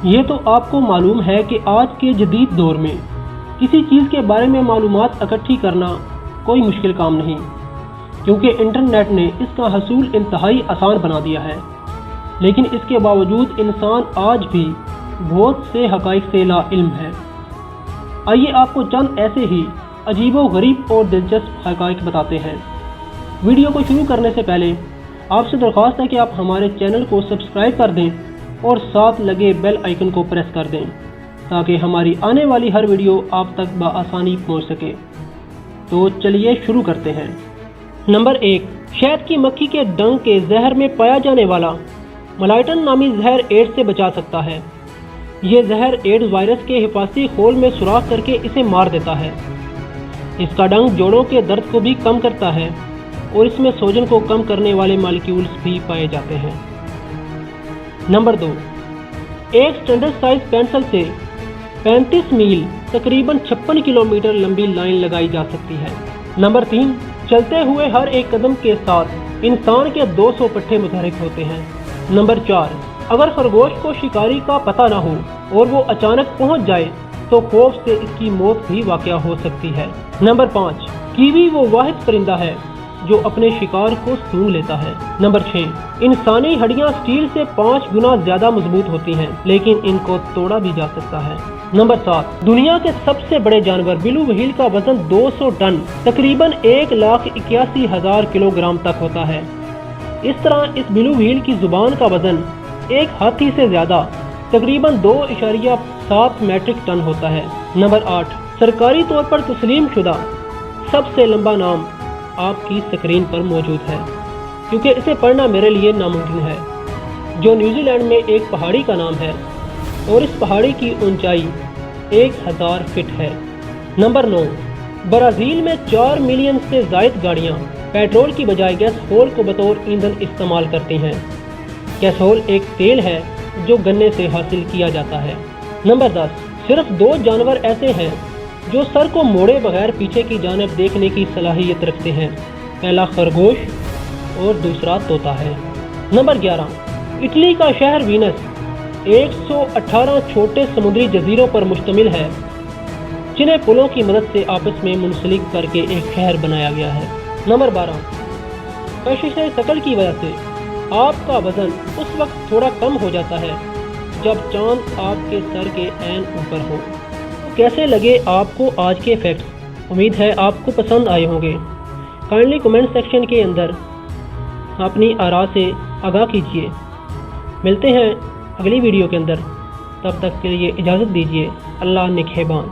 یہ تو آپ کو معلوم ہے کہ آج کے جدید دور میں کسی چیز کے بارے میں معلومات اکٹھی کرنا کوئی مشکل کام نہیں، کیونکہ انٹرنیٹ نے اس کا حصول انتہائی آسان بنا دیا ہے۔ لیکن اس کے باوجود انسان آج بھی بہت سے حقائق سے لا علم ہے۔ آئیے آپ کو چند ایسے ہی عجیب و غریب اور دلچسپ حقائق بتاتے ہیں۔ ویڈیو کو شروع کرنے سے پہلے آپ سے درخواست ہے کہ آپ ہمارے چینل کو سبسکرائب کر دیں اور ساتھ لگے بیل آئیکن کو پریس کر دیں تاکہ ہماری آنے والی ہر ویڈیو آپ تک بآسانی پہنچ سکے۔ تو چلیے شروع کرتے ہیں۔ نمبر 1، شہد کی مکھی کے ڈنگ کے زہر میں پایا جانے والا ملائٹن نامی زہر ایڈز سے بچا سکتا ہے۔ یہ زہر ایڈز وائرس کے حفاظتی خول میں سوراخ کر کے اسے مار دیتا ہے۔ اس کا ڈنگ جوڑوں کے درد کو بھی کم کرتا ہے اور اس میں سوجن کو کم کرنے والے مالیکیولز بھی پائے جاتے ہیں۔ نمبر 2، ایک سٹینڈرڈ سائز پینسل سے 35 میل تقریباً 56 کلومیٹر لمبی لائن لگائی جا سکتی ہے۔ نمبر 3، چلتے ہوئے ہر ایک قدم کے ساتھ انسان کے 200 پٹھے متحرک ہوتے ہیں۔ نمبر 4، اگر خرگوش کو شکاری کا پتہ نہ ہو اور وہ اچانک پہنچ جائے تو خوف سے اس کی موت بھی واقع ہو سکتی ہے۔ نمبر 5، کیوی وہ واحد پرندہ ہے جو اپنے شکار کو سونگھ لیتا ہے۔ نمبر 6، انسانی ہڈیاں سٹیل سے 5 گنا زیادہ مضبوط ہوتی ہیں لیکن ان کو توڑا بھی جا سکتا ہے۔ نمبر 7، دنیا کے سب سے بڑے جانور بلو وہیل کا وزن 200 ٹن تقریباً 1,81,000 کلو گرام تک ہوتا ہے۔ اس طرح اس بلو وہیل کی زبان کا وزن ایک ہاتھی سے زیادہ تقریباً 2.7 میٹرک ٹن ہوتا ہے۔ نمبر 8، سرکاری طور پر تسلیم شدہ سب سے لمبا نام آپ کی سکرین پر موجود ہے، کیونکہ اسے پڑھنا میرے لیے ناممکن ہے، جو نیوزی لینڈ میں ایک پہاڑی کا نام ہے اور اس پہاڑی کی اونچائی 1000 فٹ ہے۔ نمبر 9، برازیل میں 4 ملین سے زائد گاڑیاں پیٹرول کی بجائے گیسول کو بطور ایندھن استعمال کرتی ہیں۔ گیسول ایک تیل ہے جو گنے سے حاصل کیا جاتا ہے۔ نمبر 10، صرف 2 جانور ایسے ہیں جو سر کو موڑے بغیر پیچھے کی جانب دیکھنے کی صلاحیت رکھتے ہیں، پہلا خرگوش اور دوسرا طوطا ہے۔ نمبر 11، اٹلی کا شہر وینس 118 چھوٹے سمندری جزیروں پر مشتمل ہے جنہیں پلوں کی مدد سے آپس میں منسلک کر کے ایک شہر بنایا گیا ہے۔ نمبر 12، کشش ثقل کی وجہ سے آپ کا وزن اس وقت تھوڑا کم ہو جاتا ہے جب چاند آپ کے سر کے عین اوپر ہو۔ کیسے لگے آپ کو آج کے فیکٹس؟ امید ہے آپ کو پسند آئے ہوں گے۔ کائنڈلی کمنٹ سیکشن کے اندر اپنی آراء سے آگاہ کیجیے۔ ملتے ہیں اگلی ویڈیو کے اندر، تب تک کے لیے اجازت دیجیے۔ اللہ نگہبان۔